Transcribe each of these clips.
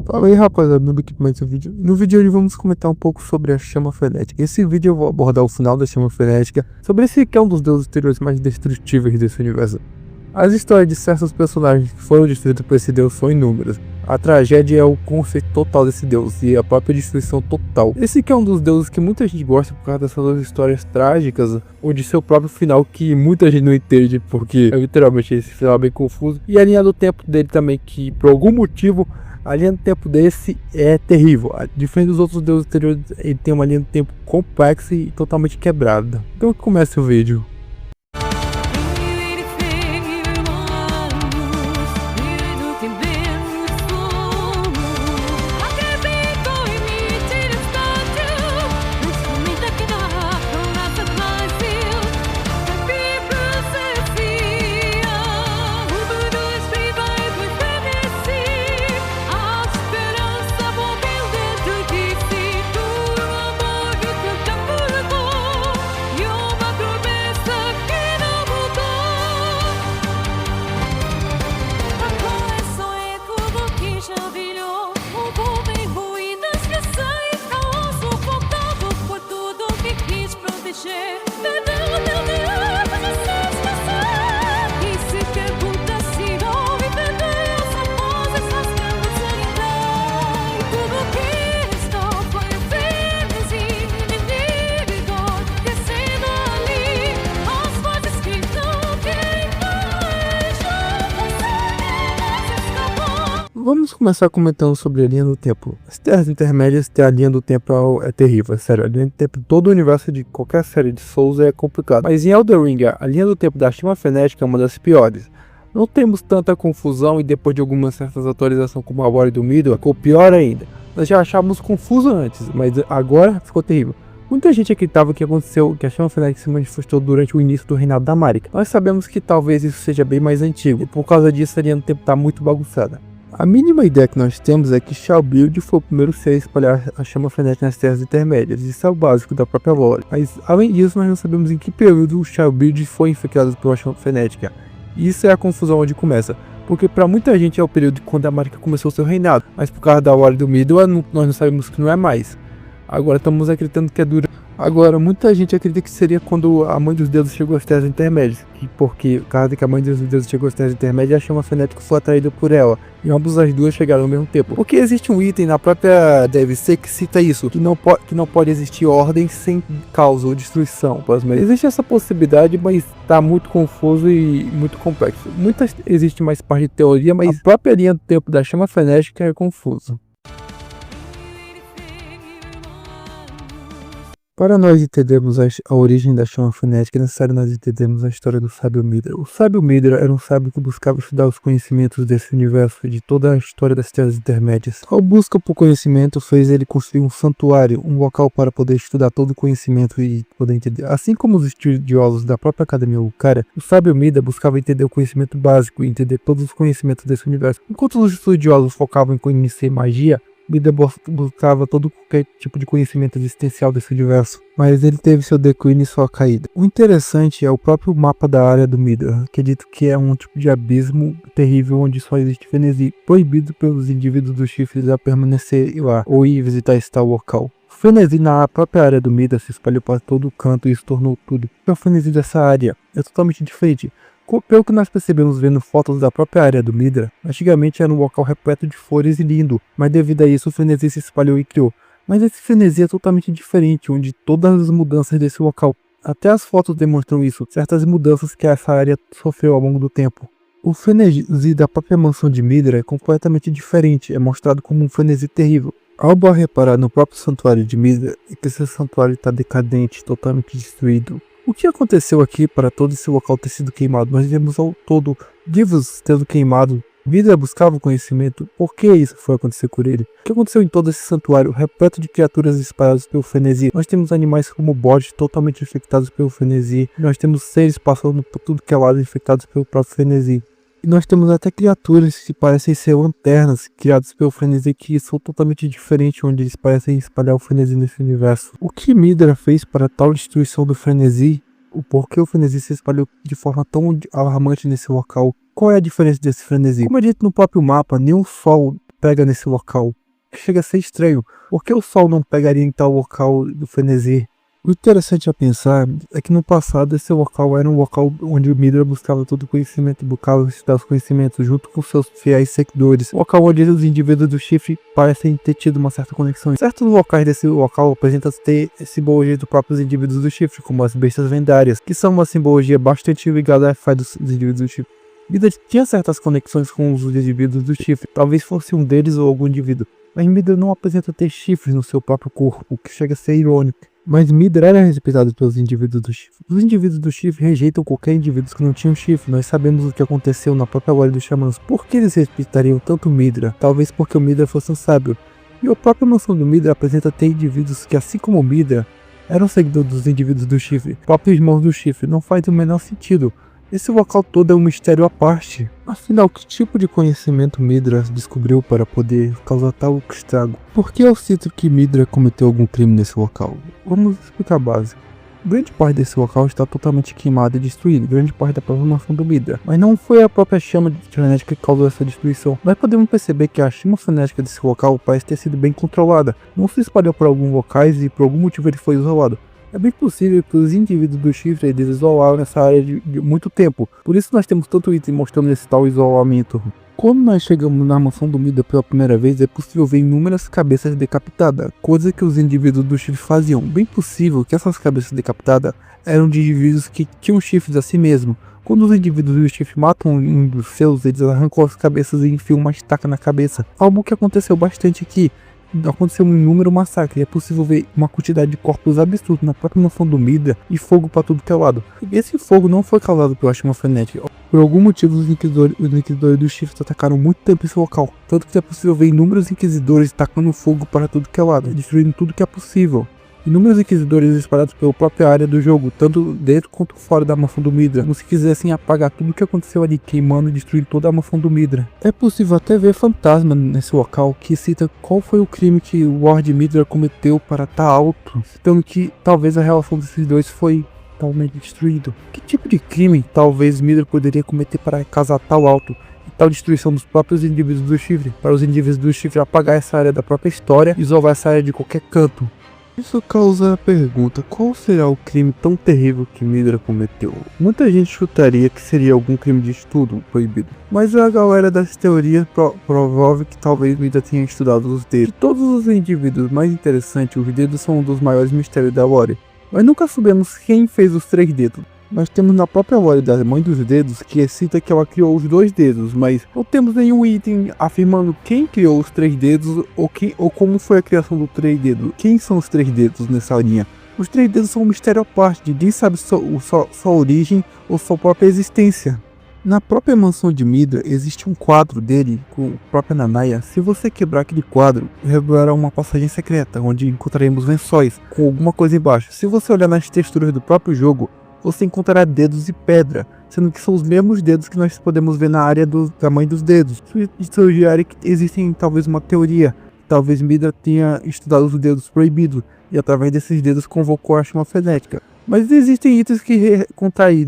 Fala aí, rapaziada, meu aqui para mais um vídeo. No vídeo de hoje vamos comentar um pouco sobre a chama frenética. Esse vídeo eu vou abordar o final da chama frenética, sobre esse que é um dos deuses exteriores mais destrutíveis desse universo. As histórias de certos personagens que foram destruídos por esse deus são inúmeras. A tragédia é o conceito total desse deus e a própria destruição total. Esse que é um dos deuses que muita gente gosta por causa dessas histórias trágicas ou de seu próprio final que muita gente não entende, porque é literalmente esse final bem confuso. E a linha do tempo dele também, que por algum motivo a linha do tempo desse é terrível. Diferente dos outros deuses anteriores, ele tem uma linha do tempo complexa e totalmente quebrada. Então comece o vídeo. Vamos começar comentando sobre a linha do tempo. As terras intermédias ter a linha do tempo é terrível, sério. A linha do tempo, todo o universo de qualquer série de Souls é complicado. Mas em Elden Ring, a linha do tempo da chama frenética é uma das piores. Não temos tanta confusão e depois de algumas certas atualizações como a War do Middle, ficou pior ainda. Nós já achávamos confuso antes, mas agora ficou terrível. Muita gente acreditava que aconteceu, que a chama frenética se manifestou durante o início do reinado da Marika. Nós sabemos que talvez isso seja bem mais antigo, e por causa disso a linha do tempo está muito bagunçada. A mínima ideia que nós temos é que Shadowbuild foi o primeiro ser a espalhar a chama frenética nas terras intermédias, isso é o básico da própria lore. Mas além disso, nós não sabemos em que período o Shadowbuild foi infectado pela chama frenética. Isso é a confusão onde começa, porque para muita gente é o período quando a Marika começou seu reinado, mas por causa da War do Middle nós não sabemos que não é mais. Agora estamos acreditando que é dura. Agora, muita gente acredita que seria quando a Mãe dos Deuses chegou às terras intermédias, porque caso que a Mãe dos Deuses chegou às terras intermédias, a chama frenética foi atraída por ela, e ambas as duas chegaram ao mesmo tempo. Porque existe um item na própria DevC que cita isso, que não pode existir ordem sem causa ou destruição. Existe essa possibilidade, mas está muito confuso e muito complexo. Existe mais parte de teoria, mas a própria linha do tempo da chama frenética é confusa. Para nós entendermos a origem da chama frenética, é necessário nós entendermos a história do sábio Midra. O sábio Midra era um sábio que buscava estudar os conhecimentos desse universo, de toda a história das terras intermédias. A busca por conhecimento fez ele construir um santuário, um local para poder estudar todo o conhecimento e poder entender. Assim como os estudiosos da própria Academia Lucaria, o sábio Midra buscava entender o conhecimento básico e entender todos os conhecimentos desse universo. Enquanto os estudiosos focavam em conhecer magia, Midra buscava qualquer tipo de conhecimento existencial desse universo, mas ele teve seu declínio e sua caída. O interessante é o próprio mapa da área do Midra. Acredito que é um tipo de abismo terrível onde só existe frenesi, proibido pelos indivíduos dos chifres a permanecer lá ou ir visitar esse tal local. O frenesi na própria área do Midra se espalhou para todo o canto e isso tornou tudo. O frenesi dessa área é totalmente diferente. Pelo que nós percebemos vendo fotos da própria área do Midra, antigamente era um local repleto de flores e lindo, mas devido a isso o frenesi se espalhou e criou. Mas esse frenesi é totalmente diferente, onde todas as mudanças desse local, até as fotos demonstram isso, certas mudanças que essa área sofreu ao longo do tempo. O frenesi da própria mansão de Midra é completamente diferente, é mostrado como um frenesi terrível. Algo a reparar no próprio santuário de Midra é que esse santuário está decadente, totalmente destruído. O que aconteceu aqui para todo esse local ter sido queimado? Nós vemos ao todo livros sendo queimados. Midra buscava o conhecimento. Por que isso foi acontecer com ele? O que aconteceu em todo esse santuário repleto de criaturas espalhadas pelo frenesi? Nós temos animais como bodes totalmente infectados pelo frenesi. Nós temos seres passando por tudo que é lado infectados pelo próprio frenesi. E nós temos até criaturas que parecem ser lanternas, criadas pelo frenesi, que são totalmente diferentes, onde eles parecem espalhar o frenesi nesse universo. O que Midra fez para tal destruição do frenesi? O porquê o frenesi se espalhou de forma tão alarmante nesse local? Qual é a diferença desse frenesi? Como é dito no próprio mapa, nenhum sol pega nesse local? Chega a ser estranho. Por que o sol não pegaria em tal local do frenesi? O interessante a pensar é que no passado esse local era um local onde o Midra buscava todo o conhecimento, buscava estudar os conhecimentos junto com seus fiéis seguidores. Local onde os indivíduos do chifre parecem ter tido uma certa conexão. Certos locais desse local apresentam ter simbologia dos próprios indivíduos do chifre, como as bestas lendárias, que são uma simbologia bastante ligada à fé dos indivíduos do chifre. Midra tinha certas conexões com os indivíduos do chifre, talvez fosse um deles ou algum indivíduo. Mas Midra não apresenta ter chifres no seu próprio corpo, o que chega a ser irônico. Mas Midra era respeitado pelos indivíduos do chifre. Os indivíduos do chifre rejeitam qualquer indivíduo que não tinha chifre. Nós sabemos o que aconteceu na própria lore dos xamãs. Por que eles respeitariam tanto Midra? Talvez porque o Midra fosse um sábio. E a própria mansão do Midra apresenta ter indivíduos que, assim como o Midra, eram seguidores dos indivíduos do chifre. Próprios irmãos do chifre. Não faz o menor sentido. Esse local todo é um mistério à parte. Afinal, que tipo de conhecimento Midra descobriu para poder causar tal estrago? Por que eu cito que Midra cometeu algum crime nesse local? Vamos explicar a base. Grande parte desse local está totalmente queimado e destruído, grande parte da própria mansão do Midra. Mas não foi a própria chama frenética que causou essa destruição. Nós podemos perceber que a chama frenética desse local parece ter sido bem controlada. Não se espalhou por alguns locais e por algum motivo ele foi isolado. É bem possível que os indivíduos do chifre eles isolaram essa área de muito tempo. Por isso nós temos tanto item mostrando esse tal isolamento. Quando nós chegamos na mansão do Midra pela primeira vez, é possível ver inúmeras cabeças decapitadas, coisa que os indivíduos do chifre faziam. Bem possível que essas cabeças decapitadas eram de indivíduos que tinham chifres a si mesmo. Quando os indivíduos do chifre matam um dos seus, eles arrancam as cabeças e enfiam uma estaca na cabeça. Algo que aconteceu bastante aqui. Aconteceu um inúmero massacre e é possível ver uma quantidade de corpos absurdos na própria mansão do Midra e fogo para tudo que é lado. Esse fogo não foi causado pela chama frenética. Por algum motivo os inquisidores do chifre atacaram muito tempo esse local, tanto que é possível ver inúmeros inquisidores tacando fogo para tudo que é lado, destruindo tudo que é possível. Inúmeros inquisidores espalhados pela própria área do jogo, tanto dentro quanto fora da mansão do Midra, como se quisessem apagar tudo o que aconteceu ali, queimando e destruindo toda a mansão do Midra. É possível até ver fantasma nesse local que cita qual foi o crime que o Lord Midra cometeu para estar alto, citando que talvez a relação desses dois foi totalmente destruído. Que tipo de crime talvez Midra poderia cometer para causar tal alto e tal destruição dos próprios indivíduos do chifre, para os indivíduos do chifre apagar essa área da própria história e isolar essa área de qualquer canto? Isso causa a pergunta, qual será o crime tão terrível que Midra cometeu? Muita gente chutaria que seria algum crime de estudo proibido, mas a galera das teorias promove que talvez Midra tenha estudado os dedos. De todos os indivíduos mais interessantes, os dedos são um dos maiores mistérios da lore. Nós nunca sabemos quem fez os 3 dedos. Nós temos na própria lore da Mãe dos Dedos que cita que ela criou os 2 dedos, mas não temos nenhum item afirmando quem criou os 3 dedos ou como foi a criação do 3 dedos. Quem são os 3 dedos nessa linha? Os 3 dedos são um mistério à parte, ninguém sabe sua origem ou sua própria existência. Na própria mansão de Midra existe um quadro dele com a própria Nanaya. Se você quebrar aquele quadro, revelará uma passagem secreta onde encontraremos lençóis com alguma coisa embaixo. Se você olhar nas texturas do próprio jogo, você encontrará dedos e pedra, sendo que são os mesmos dedos que nós podemos ver na área do tamanho dos dedos. Isso sugere que existe talvez uma teoria. Talvez Midra tenha estudado os dedos proibidos e através desses dedos convocou a chama frenética. Mas existem itens que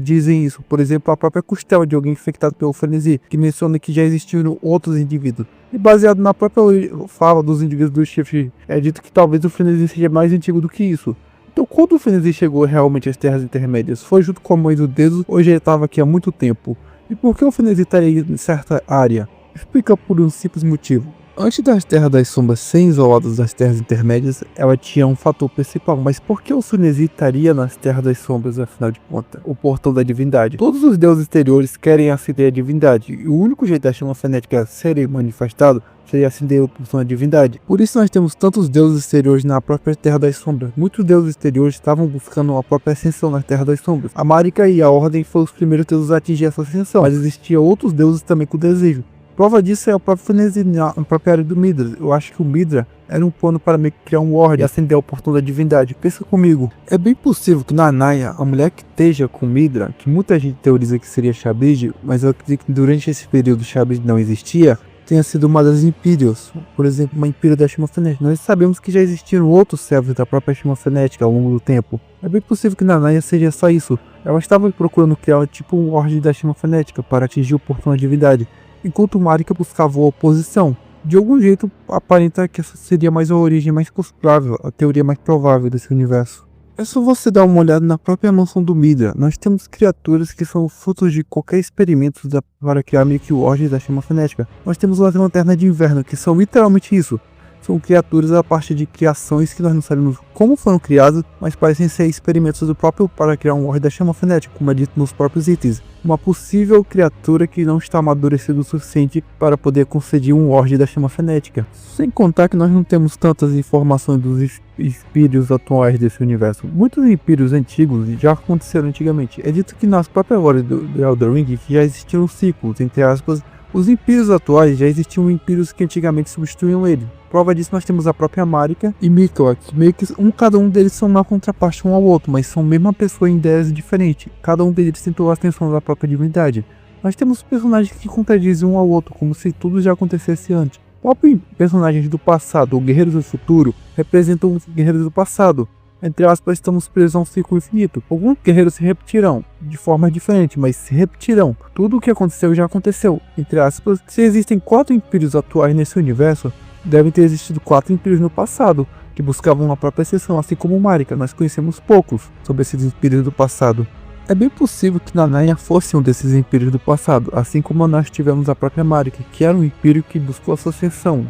dizem isso. Por exemplo, a própria costela de alguém infectado pelo frenesi, que menciona que já existiram outros indivíduos. E baseado na própria fala dos indivíduos do chifre, é dito que talvez o frenesi seja mais antigo do que isso. Então, quando o frenesi chegou realmente às Terras Intermédias, foi junto com a Mãe dos Dedos ou já estava aqui há muito tempo? E por que o frenesi estaria em certa área? Explica por um simples motivo. Antes das Terras das Sombras serem isoladas das Terras Intermédias, ela tinha um fator principal. Mas por que o frenesi estaria nas Terras das Sombras, afinal de contas? O portão da divindade. Todos os deuses exteriores querem acender a divindade, e o único jeito da chama frenética ser manifestado seria acender o portão da divindade. Por isso nós temos tantos deuses exteriores na própria Terra das Sombras. Muitos deuses exteriores estavam buscando a própria ascensão na Terra das Sombras. A Marika e a Ordem foram os primeiros deuses a atingir essa ascensão, mas existiam outros deuses também com desejo. Prova disso é o próprio frenesi na própria área do Midra. Eu acho que o Midra era um plano para meio que criar um Ward e acender o portão da divindade. Pensa comigo. É bem possível que Nanaya, a mulher que esteja com Midra, que muita gente teoriza que seria Shabij, mas eu acredito que durante esse período Shabij não existia, tenha sido uma das Impérios, por exemplo, uma Império da chama frenética. Nós sabemos que já existiram outros servos da própria chama frenética ao longo do tempo. É bem possível que Nanaya seja só isso. Ela estava procurando criar tipo um Ward da chama frenética para atingir o portão da divindade, enquanto Marika buscava a oposição. De algum jeito, aparenta que essa seria mais a origem mais possível, a teoria mais provável desse universo. É só você dar uma olhada na própria mansão do Midra. Nós temos criaturas que são frutos de qualquer experimento para criar meio que o orbe da chama frenética. Nós temos as lanternas de inverno, que são literalmente isso. São criaturas a partir de criações que nós não sabemos como foram criadas, mas parecem ser experimentos do próprio para criar um orbe da chama frenética, como é dito nos próprios itens. Uma possível criatura que não está amadurecida o suficiente para poder conceder um orbe da chama frenética. Sem contar que nós não temos tantas informações dos espíritos atuais desse universo. Muitos espíritos antigos já aconteceram antigamente. É dito que nas próprias horas do Elden Ring que já existiam ciclos, entre aspas. Os impérios atuais já existiam impérios que antigamente substituíam ele. Prova disso nós temos a própria Marika e Mikla, que meio que cada um deles são uma contraparte um ao outro, mas são a mesma pessoa em ideias diferentes. Cada um deles tentou a ascensão da própria divindade. Nós temos personagens que contradizem um ao outro, como se tudo já acontecesse antes. Próprios personagens do passado ou guerreiros do futuro representam os guerreiros do passado. Entre aspas, estamos presos a um ciclo infinito. Alguns guerreiros se repetirão, de forma diferente, mas se repetirão. Tudo o que aconteceu já aconteceu. Entre aspas, se existem 4 impérios atuais nesse universo, devem ter existido 4 impérios no passado, que buscavam a própria exceção, assim como Marika. Nós conhecemos poucos sobre esses impérios do passado. É bem possível que Nanaya fosse um desses impérios do passado, assim como nós tivemos a própria Marika, que era um império que buscou a sucessão.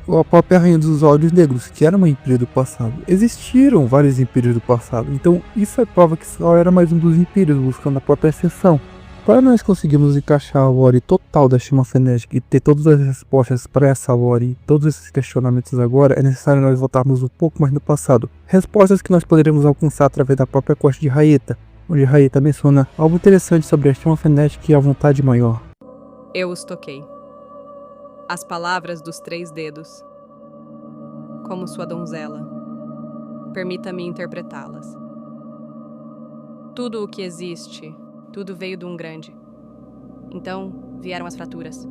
Ou a própria Rainha dos Olhos Negros, que era uma império do passado. Existiram vários impérios do passado, então isso é prova que só era mais um dos impérios buscando a própria exceção. Para nós conseguirmos encaixar a lore total da chama frenética e ter todas as respostas para essa lore e todos esses questionamentos agora, é necessário nós voltarmos um pouco mais no passado. Respostas que nós poderemos alcançar através da própria quest de Raeta, onde Raeta menciona algo interessante sobre a chama frenética e a vontade maior. Eu os toquei. As palavras dos 3 dedos. Como sua donzela. Permita-me interpretá-las. Tudo o que existe, tudo veio de um grande. Então vieram as fraturas,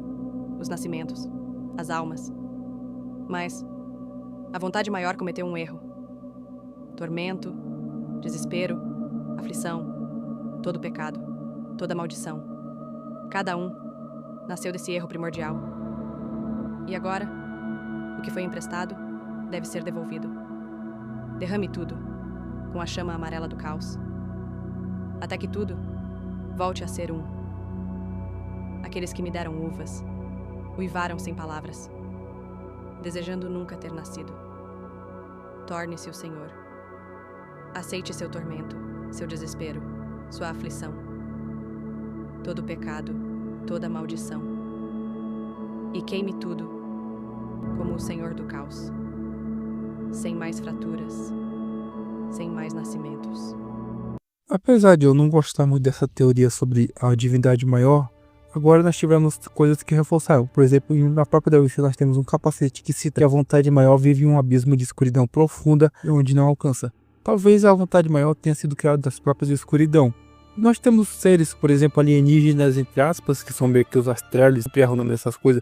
os nascimentos, as almas. Mas a vontade maior cometeu um erro. Tormento, desespero, aflição, todo pecado, toda maldição. Cada um nasceu desse erro primordial. E agora, o que foi emprestado deve ser devolvido. Derrame tudo, com a chama amarela do caos. Até que tudo volte a ser um. Aqueles que me deram uvas, uivaram sem palavras, desejando nunca ter nascido. Torne-se o Senhor. Aceite seu tormento, seu desespero, sua aflição. Todo pecado, toda maldição. E queime tudo, como o Senhor do caos, sem mais fraturas, sem mais nascimentos. Apesar de eu não gostar muito dessa teoria sobre a divindade maior, agora nós tivemos coisas que reforçaram. Por exemplo, na própria The Witcher nós temos um capacete que cita que a vontade maior vive em um abismo de escuridão profunda onde não alcança. Talvez a vontade maior tenha sido criada das próprias escuridão. Nós temos seres, por exemplo, alienígenas, entre aspas, que são meio que os Astralis, o nome dessas coisas,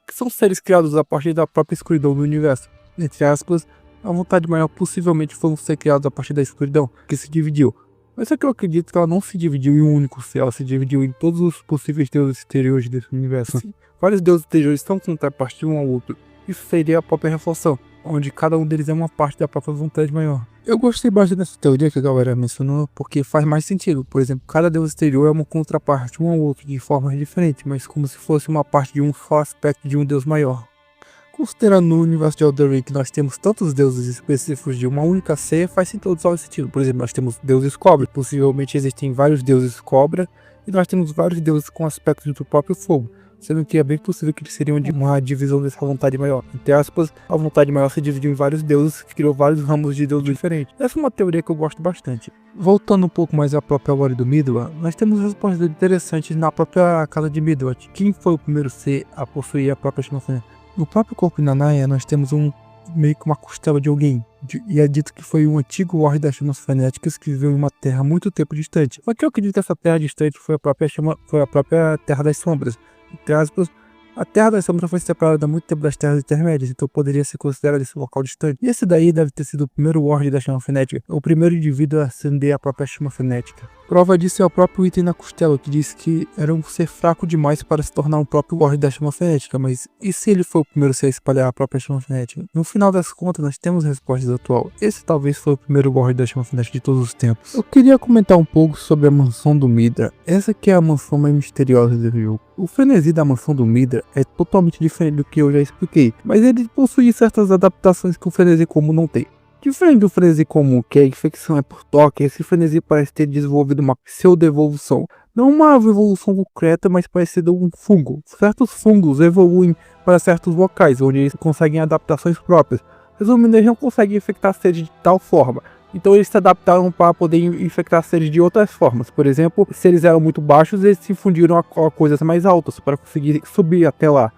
que são seres criados a partir da própria escuridão do universo. Entre aspas, a vontade maior possivelmente foram ser criados a partir da escuridão, que se dividiu. Mas é que eu acredito que ela não se dividiu em um único ser, ela se dividiu em todos os possíveis deuses exteriores desse universo. Sim. Vários deuses exteriores estão contrapartidos um ao outro. Isso seria a própria reflexão, onde cada um deles é uma parte da própria vontade maior. Eu gostei bastante dessa teoria que a galera mencionou, porque faz mais sentido. Por exemplo, cada deus exterior é uma contraparte um ao outro de formas diferentes, mas como se fosse uma parte de um só aspecto de um deus maior. Considerando no universo de Elden Ring que nós temos tantos deuses específicos de uma única ceia, faz total sentido. Por exemplo, nós temos deuses cobra, possivelmente existem vários deuses cobra, e nós temos vários deuses com aspectos do próprio fogo, sendo que é bem possível que eles seriam de uma divisão dessa vontade maior. Entre aspas, a vontade maior se dividiu em vários deuses, que criou vários ramos de deuses diferentes. Essa é uma teoria que eu gosto bastante. Voltando um pouco mais à própria lore do Midway, nós temos respostas interessantes na própria casa de Midway. Quem foi o primeiro ser a possuir a própria chama frenética? No próprio corpo de Nanaya, nós temos meio que uma costela de alguém, e é dito que foi um antigo orbe das chamas frenéticas que viveu em uma terra muito tempo distante. Só que eu acredito que essa terra distante foi a própria Terra das Sombras. Entre aspas, a Terra das Sombras foi separada há muito tempo das Terras Intermédias, então poderia ser considerado esse local distante. E esse daí deve ter sido o primeiro orbe da chama frenética, o primeiro indivíduo a acender a própria chama frenética. Prova disso é o próprio item na costela, que diz que era um ser fraco demais para se tornar um próprio Lorde da Chama Frenética, mas e se ele foi o primeiro ser a espalhar a própria Chama Frenética? No final das contas, nós temos respostas atual. Esse talvez foi o primeiro Lorde da Chama Frenética de todos os tempos. Eu queria comentar um pouco sobre a mansão do Mithra. Essa que é a mansão mais misteriosa do jogo. O frenesi da mansão do Mithra é totalmente diferente do que eu já expliquei, mas ele possui certas adaptações que o frenesi comum não tem. Diferente do frenesi comum, que a infecção é por toque, esse frenesi parece ter desenvolvido uma pseudo-evolução. Não uma evolução concreta, mas parecida um fungo. Certos fungos evoluem para certos locais, onde eles conseguem adaptações próprias. Resumindo, eles não conseguem infectar seres de tal forma. Então eles se adaptaram para poder infectar seres de outras formas. Por exemplo, se eles eram muito baixos, eles se fundiram a coisas mais altas para conseguir subir até lá.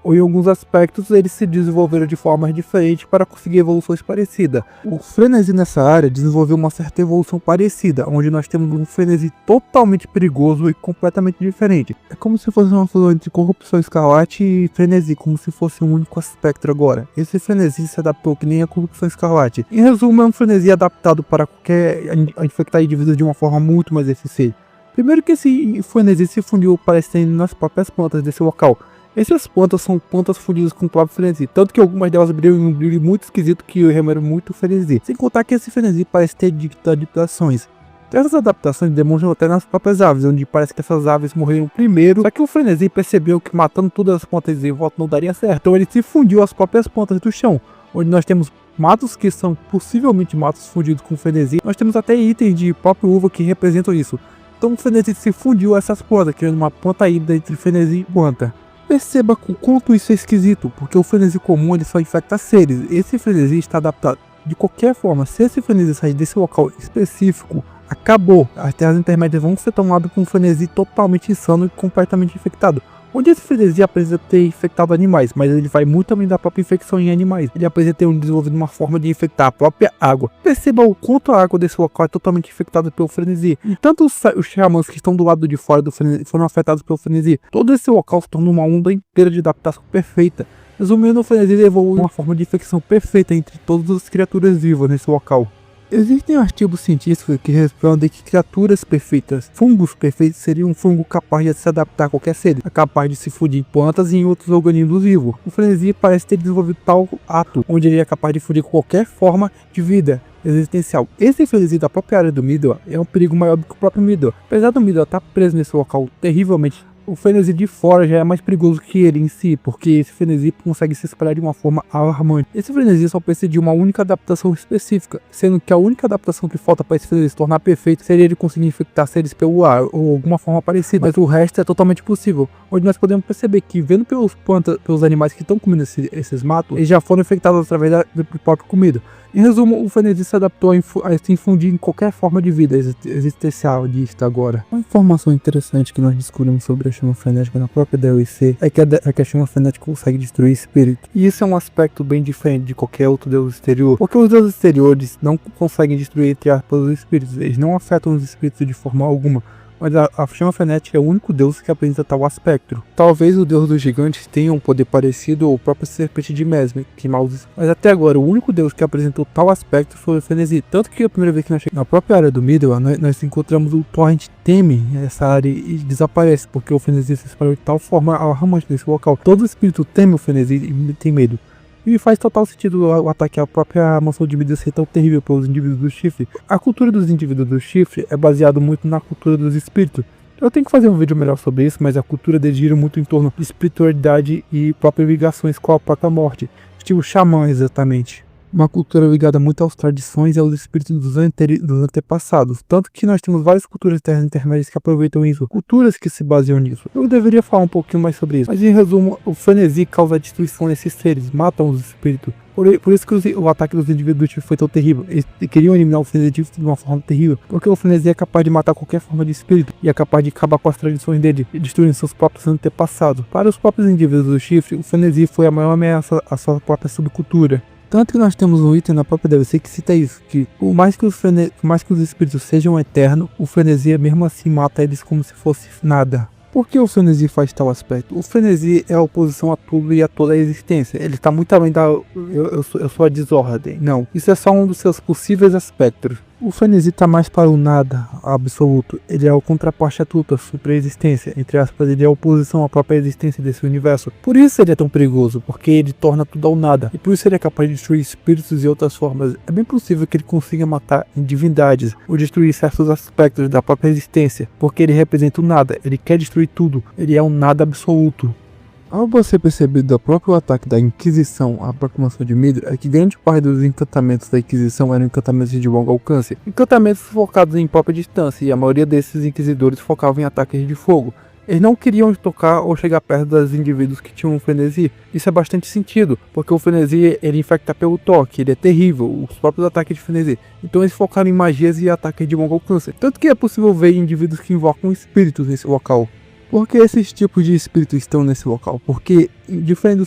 Ou em alguns aspectos eles se desenvolveram de formas diferentes para conseguir evoluções parecidas. O frenesi nessa área desenvolveu uma certa evolução parecida, onde nós temos um frenesi totalmente perigoso e completamente diferente. É como se fosse uma fusão entre corrupção escarlate e frenesi, como se fosse um único aspecto agora. Esse frenesi se adaptou que nem a corrupção escarlate. Em resumo, é um frenesi adaptado para infectar indivíduos de uma forma muito mais eficiente. Primeiro que esse frenesi se fundiu parecendo nas próprias plantas desse local. Essas plantas são plantas fundidas com o próprio frenesi, tanto que algumas delas brilham um brilho muito esquisito que remete muito frenesi. Sem contar que esse frenesi parece ter adaptações. Essas adaptações demonstram até nas próprias aves, onde parece que essas aves morreram primeiro, só que o frenesi percebeu que matando todas as plantas em volta não daria certo, então ele se fundiu às próprias plantas do chão, onde nós temos matos que são possivelmente matos fundidos com frenesi. Nós temos até itens de própria uva que representam isso. Então o frenesi se fundiu a essas plantas, criando uma planta híbrida entre frenesi e planta. Perceba o quanto isso é esquisito, porque o frenesi comum ele só infecta seres. Esse frenesi está adaptado de qualquer forma. Se esse frenesi sair desse local específico, acabou. As terras intermédias vão ser tomadas com um frenesi totalmente insano e completamente infectado. Onde esse frenesi apresenta ter infectado animais, mas ele vai muito além da própria infecção em animais. Ele apresenta ter desenvolvido uma forma de infectar a própria água. Perceba o quanto a água desse local é totalmente infectada pelo frenesi. E tanto os xamãs que estão do lado de fora do frenesi foram afetados pelo frenesi. Todo esse local se torna uma onda inteira de adaptação perfeita. Resumindo, o frenesi evolui uma forma de infecção perfeita entre todas as criaturas vivas nesse local. Existem artigos científicos que respondem que criaturas perfeitas, fungos perfeitos, seriam um fungo capaz de se adaptar a qualquer ser, capaz de se fundir em plantas e em outros organismos vivos. O frenesi parece ter desenvolvido tal ato, onde ele é capaz de fundir com qualquer forma de vida existencial. Esse frenesi da própria área do Mithra é um perigo maior do que o próprio Mithra. Apesar do Mithra estar preso nesse local terrivelmente, o frenesi de fora já é mais perigoso que ele em si, porque esse frenesi consegue se espalhar de uma forma alarmante. Esse frenesi só precisa de uma única adaptação específica, sendo que a única adaptação que falta para esse frenesi se tornar perfeito seria ele conseguir infectar seres pelo ar ou alguma forma parecida, mas o resto é totalmente possível, onde nós podemos perceber que, vendo pelos animais que estão comendo esses matos, eles já foram infectados através da própria comida. Em resumo, o frenesi se adaptou a se infundir em qualquer forma de vida existencial disto agora. Uma informação interessante que nós descobrimos sobre a chama frenética na própria DLC é que a chama frenética consegue destruir espíritos. E isso é um aspecto bem diferente de qualquer outro deus exterior, porque os deuses exteriores não conseguem destruir, entre aspas, os espíritos. Eles não afetam os espíritos de forma alguma. Mas a chama frenética é o único deus que apresenta tal aspecto. Talvez o deus dos gigantes tenha um poder parecido ao próprio serpente de Mesmer, mas até agora o único deus que apresentou tal aspecto foi o frenesi. Tanto que a primeira vez que nós chegamos na própria área do Mithra, nós encontramos o Torrent teme essa área e desaparece, porque o frenesi se espalhou de tal forma alarmante nesse local. Todo espírito teme o frenesi e tem medo. E faz total sentido o ataque à própria mansão de Mithra ser tão terrível pelos indivíduos do chifre. A cultura dos indivíduos do chifre é baseada muito na cultura dos espíritos. Eu tenho que fazer um vídeo melhor sobre isso, mas a cultura deles gira muito em torno de espiritualidade e próprias ligações com a própria morte. Estilo xamã, exatamente. Uma cultura ligada muito às tradições e aos espíritos dos antepassados. Tanto que nós temos várias culturas terras intermédias que aproveitam isso. Culturas que se baseiam nisso. Eu deveria falar um pouquinho mais sobre isso. Mas em resumo, o frenesi causa destruição nesses seres. Matam os espíritos. Por isso que o ataque dos indivíduos do tipo foi tão terrível. Eles queriam eliminar o frenesi de uma forma terrível. Porque o frenesi é capaz de matar qualquer forma de espírito. E é capaz de acabar com as tradições dele. E destruindo seus próprios antepassados. Para os próprios indivíduos do chifre, o frenesi foi a maior ameaça à sua própria subcultura. Tanto que nós temos um item na própria DLC que cita isso, que por mais que os espíritos sejam eternos, o frenesi mesmo assim mata eles como se fosse nada. Por que o frenesi faz tal aspecto? O frenesi é a oposição a tudo e a toda a existência. Ele está muito além da eu sou a desordem. Não, isso é só um dos seus possíveis aspectos. O frenesi tá mais para o nada absoluto, ele é o contraposto a tudo, a sua pré-existência, entre aspas, ele é a oposição à própria existência desse universo. Por isso ele é tão perigoso, porque ele torna tudo ao nada, e por isso ele é capaz de destruir espíritos e outras formas. É bem possível que ele consiga matar divindades, ou destruir certos aspectos da própria existência, porque ele representa o nada, ele quer destruir tudo, ele é um nada absoluto. Ao você perceber do próprio ataque da Inquisição à proclamação de Mithra, é que grande parte dos encantamentos da Inquisição eram encantamentos de longo alcance, encantamentos focados em própria distância, e a maioria desses inquisidores focavam em ataques de fogo. Eles não queriam tocar ou chegar perto dos indivíduos que tinham um frenesi. Isso é bastante sentido, porque o frenesi ele infecta pelo toque, ele é terrível, os próprios ataques de frenesi. Então eles focaram em magias e ataques de longo alcance. Tanto que é possível ver indivíduos que invocam espíritos nesse local. Por que esses tipos de espíritos estão nesse local? Porque, diferente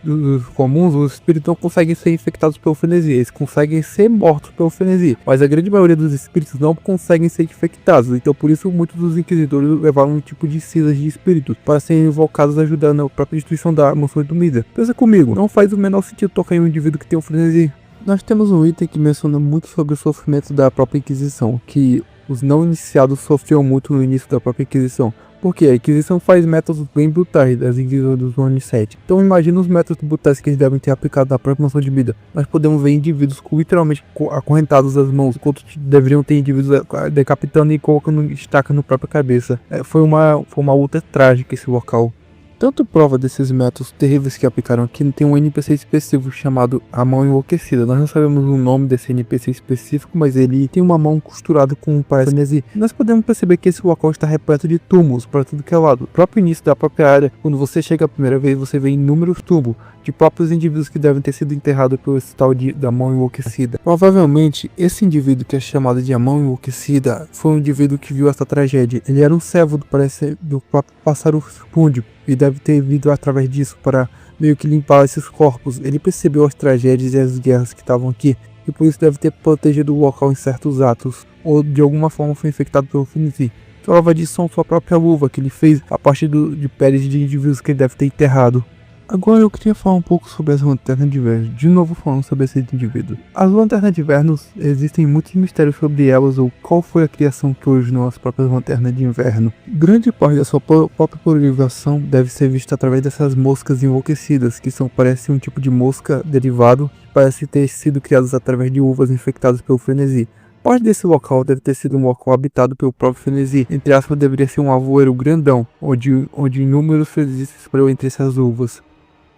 dos comuns, os espíritos não conseguem ser infectados pelo frenesi, eles conseguem ser mortos pelo frenesi, mas a grande maioria dos espíritos não conseguem ser infectados, então por isso muitos dos inquisidores levaram um tipo de cinzas de espíritos para serem invocados ajudando a própria destruição da mansão do Mithra. Pensa comigo, não faz o menor sentido tocar em um indivíduo que tem um frenesi. Nós temos um item que menciona muito sobre o sofrimento da própria Inquisição, que os não iniciados sofriam muito no início da própria Inquisição. Porque a Inquisição faz métodos bem brutais das Inquisições do ano 7. Então imagina os métodos brutais que eles devem ter aplicado na própria mansão de Mithra. Nós podemos ver indivíduos literalmente acorrentados às mãos, enquanto deveriam ter indivíduos decapitando e colocando estaca na própria cabeça. Foi uma luta trágica esse local. Tanto prova desses métodos terríveis que aplicaram aqui, tem um NPC específico chamado A Mão Enlouquecida. Nós não sabemos o nome desse NPC específico, mas ele tem uma mão costurada com um frenesi. Nós podemos perceber que esse local está repleto de túmulos para tudo que é lado. O próprio início da própria área, quando você chega a primeira vez, você vê inúmeros túmulos de próprios indivíduos que devem ter sido enterrados por esse tal da Mão Enlouquecida. Provavelmente, esse indivíduo que é chamado de A Mão Enlouquecida foi um indivíduo que viu essa tragédia. Ele era um servo do próprio pássaro Fúndico e deve ter vindo através disso para meio que limpar esses corpos. Ele percebeu as tragédias e as guerras que estavam aqui e por isso deve ter protegido o local em certos atos ou de alguma forma foi infectado pelo frenesi. Prova disso são sua própria luva que ele fez a partir de peles de indivíduos que ele deve ter enterrado. Agora eu queria falar um pouco sobre as lanternas de inverno, de novo falando sobre esse indivíduo. As lanternas de inverno, existem muitos mistérios sobre elas ou qual foi a criação que originou as próprias lanternas de inverno. Grande parte da sua própria proliferação deve ser vista através dessas moscas enlouquecidas, que parece um tipo de mosca derivado, que parece ter sido criadas através de uvas infectadas pelo frenesi. Parte desse local deve ter sido um local habitado pelo próprio frenesi, entre aspas deveria ser um avoeiro grandão, onde inúmeros frenesis se espalhou entre essas uvas.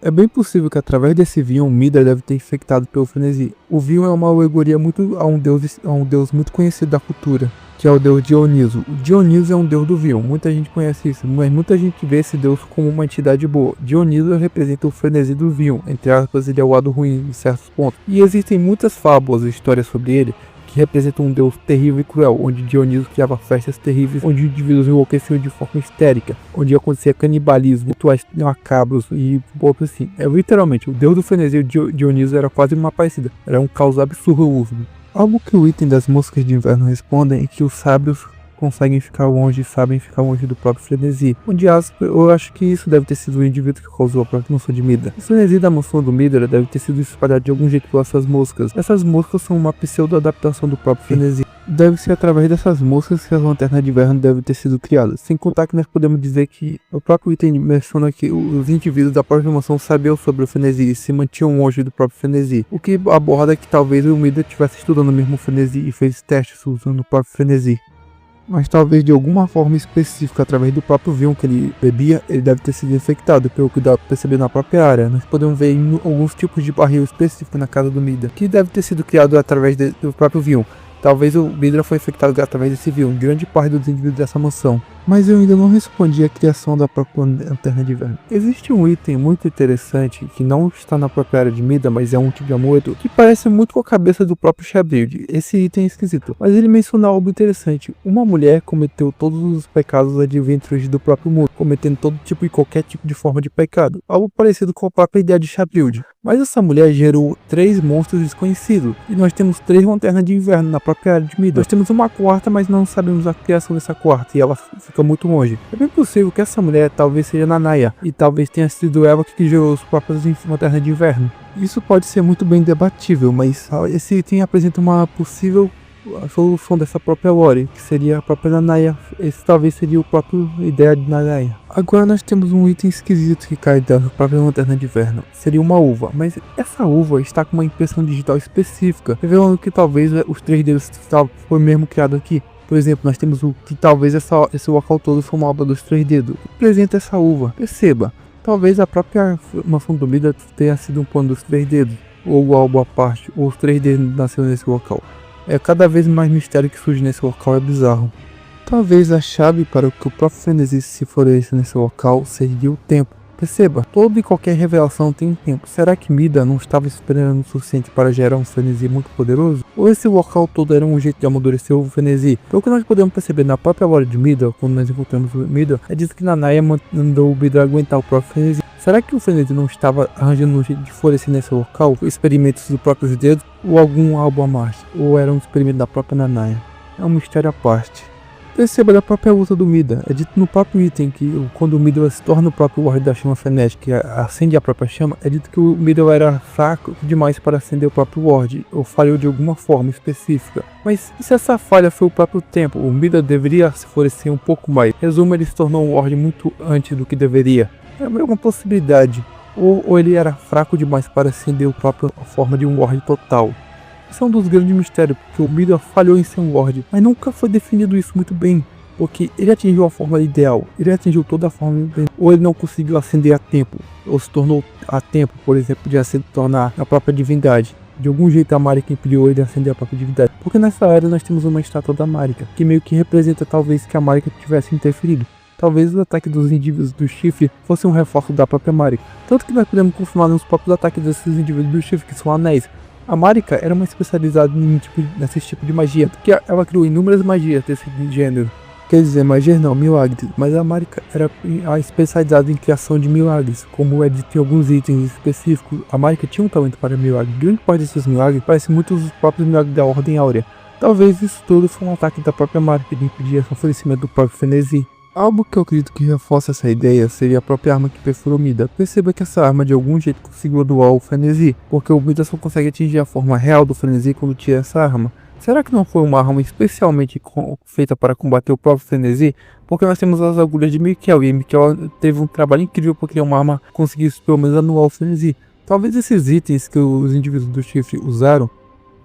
É bem possível que através desse vinho, Mithra deve ter infectado pelo frenesi. O vinho é uma alegoria a um deus muito conhecido da cultura, que é o deus Dioniso. O Dioniso é um deus do vinho, muita gente conhece isso, mas muita gente vê esse deus como uma entidade boa. Dioniso representa o frenesi do vinho, entre aspas ele é o lado ruim em certos pontos. E existem muitas fábulas e histórias sobre ele, que representa um deus terrível e cruel, onde Dioniso criava festas terríveis, onde indivíduos enlouqueciam de forma histérica, onde acontecia canibalismo, rituais macabros e pouco assim. Literalmente, o deus do frenesi, o Dioniso, era quase uma parecida, era um caos absurdo. Algo que o item das moscas de inverno respondem é que os sábios conseguem ficar longe e sabem ficar longe do próprio frenesi. Onde eu acho que isso deve ter sido o indivíduo que causou a própria mansão de Mithra. O frenesi da mansão do Mithra deve ter sido espalhado de algum jeito por essas moscas. Essas moscas são uma pseudo-adaptação do próprio frenesi. Deve ser através dessas moscas que as lanternas de inverno devem ter sido criadas. Sem contar que nós podemos dizer que o próprio item menciona que os indivíduos da própria mansão sabiam sobre o frenesi e se mantinham longe do próprio frenesi. O que aborda que talvez o Mithra estivesse estudando mesmo o frenesi e fez testes usando o próprio frenesi. Mas talvez de alguma forma específica, através do próprio vinho que ele bebia, ele deve ter sido infectado, pelo que dá para perceber na própria área. Nós podemos ver alguns tipos de barril específico na casa do Mithra, que deve ter sido criado através do próprio vinho. Talvez o Mithra foi infectado através desse vinho, grande parte dos indivíduos dessa mansão. Mas eu ainda não respondi a criação da própria lanterna de inverno. Existe um item muito interessante que não está na própria área de Mithra, mas é um tipo de amuleto que parece muito com a cabeça do próprio Shabril. Esse item é esquisito, mas ele menciona algo interessante. Uma mulher cometeu todos os pecados advindos do próprio mundo, cometendo todo tipo e qualquer tipo de forma de pecado, algo parecido com a própria ideia de Shabril. Mas essa mulher gerou 3 monstros desconhecidos, e nós temos 3 lanternas de inverno na própria área de Mithra. Nós temos uma quarta, mas não sabemos a criação dessa quarta, e ela fica muito longe. É bem possível que essa mulher talvez seja Nanaya, e talvez tenha sido ela que gerou as próprias lanternas de inverno. Isso pode ser muito bem debatível, mas esse item apresenta uma possível a solução dessa própria lore, que seria a própria Nanaya. Esse talvez seria o próprio ideia de Nanaya. Agora nós temos um item esquisito que cai da própria Lanterna de Vernon. Seria uma uva, mas essa uva está com uma impressão digital específica, revelando que talvez os 3 dedos foi mesmo criado aqui. Por exemplo, nós temos o que talvez esse local todo foi uma obra dos 3 dedos. Representa essa uva. Perceba, talvez a própria maçã do Midra tenha sido um plano dos 3 dedos, ou algo à parte, ou os 3 dedos nasceram nesse local. É cada vez mais mistério que surge nesse local, é bizarro. Talvez a chave para que o próprio frenesi se floresça nesse local seria o tempo. Perceba, toda e qualquer revelação tem tempo. Será que Midra não estava esperando o suficiente para gerar um frenesi muito poderoso? Ou esse local todo era um jeito de amadurecer o frenesi? Pelo que nós podemos perceber na própria lore de Midra, quando nós encontramos o Midra, é dito que Nanaya mandou o Midra aguentar o próprio frenesi. Será que o frenesi não estava arranjando um jeito de florescer nesse local? Experimentos dos próprios dedos ou algum algo a mais? Ou era um experimento da própria Nanaya? É um mistério à parte. Perceba da própria luta do Midra. É dito no próprio item que quando o Midra se torna o próprio Ward da chama frenética e acende a própria chama, é dito que o Midra era fraco demais para acender o próprio Ward, ou falhou de alguma forma específica. Mas e se essa falha foi o próprio tempo? O Midra deveria se florescer um pouco mais. Resumo, ele se tornou um Ward muito antes do que deveria. É uma possibilidade. Ou ele era fraco demais para acender a própria forma de um Ward total. Esse é um dos grandes mistérios, porque o Midra falhou em ser um Lorde, mas nunca foi definido isso muito bem, porque ele atingiu a forma ideal, ele atingiu toda a forma bem, ou ele não conseguiu acender a tempo, ou se tornou a tempo, por exemplo, de se tornar a própria divindade. De algum jeito a Marika impediu ele de acender a própria divindade, porque nessa era nós temos uma estátua da Marika, que meio que representa talvez que a Marika tivesse interferido. Talvez o ataque dos indivíduos do chifre fosse um reforço da própria Marika, tanto que nós podemos confirmar nos próprios ataques desses indivíduos do chifre, que são anéis. A Marika era uma especializada nesse tipo de magia, porque ela criou inúmeras magias desse gênero. Quer dizer, magias não, milagres, mas a Marika era especializada em criação de milagres, como é dito em alguns itens específicos. A Marika tinha um talento para milagres, grande parte desses milagres parece muito os próprios milagres da Ordem Áurea. Talvez isso tudo foi um ataque da própria Marika de impedir o florescimento do próprio frenesi. Algo que eu acredito que reforça essa ideia seria a própria arma que perfurou Midra. Perceba que essa arma de algum jeito conseguiu anular o frenesi, porque o Midra só consegue atingir a forma real do frenesi quando tira essa arma. Será que não foi uma arma especialmente feita para combater o próprio frenesi? Porque nós temos as agulhas de Miquel, e Miquel teve um trabalho incrível para criar uma arma que conseguisse pelo menos anular o frenesi. Talvez esses itens que os indivíduos do chifre usaram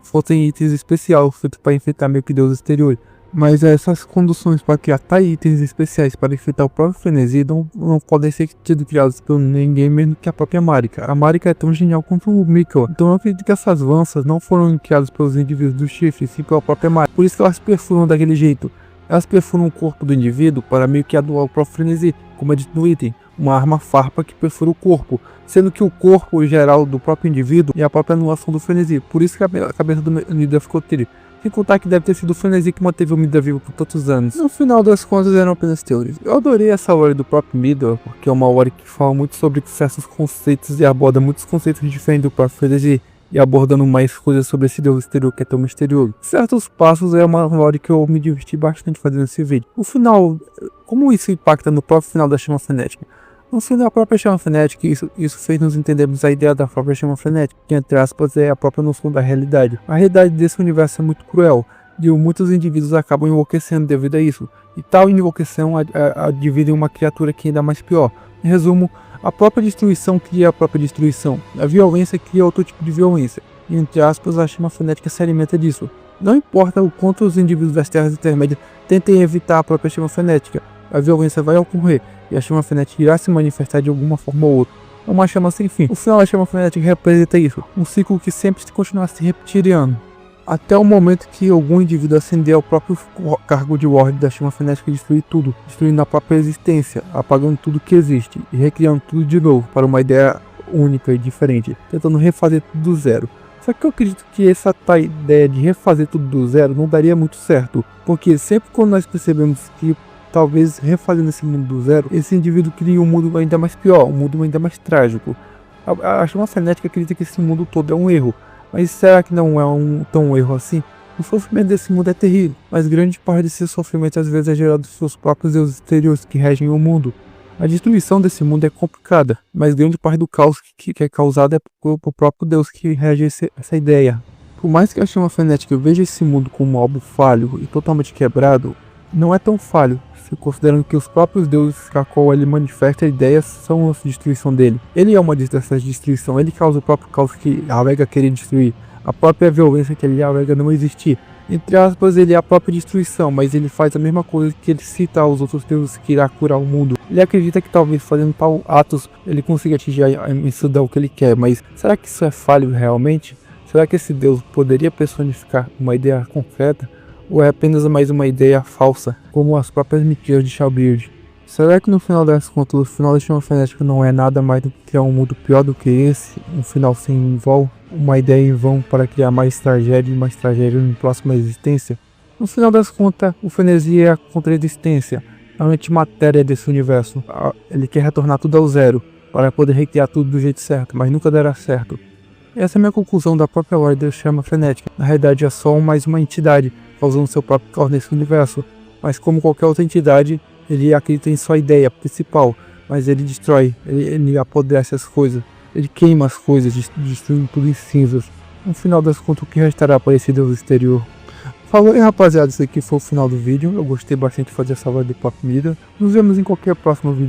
fossem itens especiais feitos para enfrentar meio que Deus exterior. Mas essas condições para criar itens especiais para enfrentar o próprio frenesi não podem ser criadas por ninguém menos que a própria Marika. A Marika é tão genial quanto o Miquel, então eu acredito que essas lanças não foram criadas pelos indivíduos do chifre, sim pela própria Marika. Por isso que elas perfuram daquele jeito. Elas perfuram o corpo do indivíduo para meio que anular o próprio frenesi, como é dito no item, uma arma farpa que perfura o corpo, sendo que o corpo geral do próprio indivíduo é a própria anulação do frenesi. Por isso que a cabeça do Midra ficou triste. Sem contar que deve ter sido o frenesi que manteve o Midra vivo por tantos anos. No final das contas eram apenas teorias. Eu adorei essa lore do próprio Midra, porque é uma lore que fala muito sobre certos conceitos e aborda muitos conceitos diferentes do próprio frenesi, e abordando mais coisas sobre esse Deus exterior que é tão misterioso. Certos passos é uma lore que eu me diverti bastante fazendo esse vídeo. O final, como isso impacta no próprio final da chama frenética? No fim da própria chama frenética, isso fez nos entendermos a ideia da própria chama frenética, que entre aspas é a própria noção da realidade. A realidade desse universo é muito cruel, e muitos indivíduos acabam enlouquecendo devido a isso, e tal enlouqueção divide uma criatura que é ainda mais pior. Em resumo, a própria destruição cria a própria destruição, a violência cria outro tipo de violência, e entre aspas a chama frenética se alimenta disso. Não importa o quanto os indivíduos das terras intermédias tentem evitar a própria chama frenética, a violência vai ocorrer, e a chama frenética irá se manifestar de alguma forma ou outra. É uma chama sem fim. O final da chama frenética representa isso, um ciclo que sempre continuará se repetindo, até o momento que algum indivíduo ascender ao próprio cargo de Ward da chama frenética e destruir tudo, destruindo a própria existência, apagando tudo que existe e recriando tudo de novo para uma ideia única e diferente, tentando refazer tudo do zero. Só que eu acredito que essa ideia de refazer tudo do zero não daria muito certo, porque sempre quando nós percebemos que talvez refazendo esse mundo do zero, esse indivíduo cria um mundo ainda mais pior, um mundo ainda mais trágico. A chama frenética acredita que esse mundo todo é um erro, mas será que não é tão erro assim? O sofrimento desse mundo é terrível, mas grande parte desse sofrimento às vezes é gerado dos seus próprios deuses exteriores que regem o mundo. A destruição desse mundo é complicada, mas grande parte do caos que é causado é pelo próprio Deus que rege essa ideia. Por mais que a chama frenética veja esse mundo como algo falho e totalmente quebrado, não é tão falho, se considerando que os próprios deuses que a qual ele manifesta ideias são a destruição dele. Ele é uma dessa destruição, ele causa o próprio caos que alega querer destruir, a própria violência que ele alega não existir. Entre aspas, ele é a própria destruição, mas ele faz a mesma coisa que ele cita aos outros deuses que irá curar o mundo. Ele acredita que talvez fazendo tal atos ele consiga atingir a imensidão que ele quer, mas será que isso é falho realmente? Será que esse deus poderia personificar uma ideia concreta? Ou é apenas mais uma ideia falsa, como as próprias mentiras de Shawbeard? Será que no final das contas, o final da chama frenética não é nada mais do que criar um mundo pior do que esse? Um final sem vol? Uma ideia em vão para criar mais tragédia e mais tragédia em próxima existência? No final das contas, o frenesi é a contraexistência, a antimatéria desse universo. Ele quer retornar tudo ao zero, para poder recriar tudo do jeito certo, mas nunca dará certo. Essa é a minha conclusão da própria lore da chama frenética. Na realidade é só mais uma entidade, causando seu próprio caos nesse universo. Mas como qualquer outra entidade, ele acredita em sua ideia principal, mas ele destrói, ele apodrece as coisas, ele queima as coisas, destruindo tudo em cinzas. No final das contas, o que restará para esse deus exterior? Falou aí, rapaziada, esse aqui foi o final do vídeo. Eu gostei bastante de fazer essa lore de Pop Mirror. Nos vemos em qualquer próximo vídeo.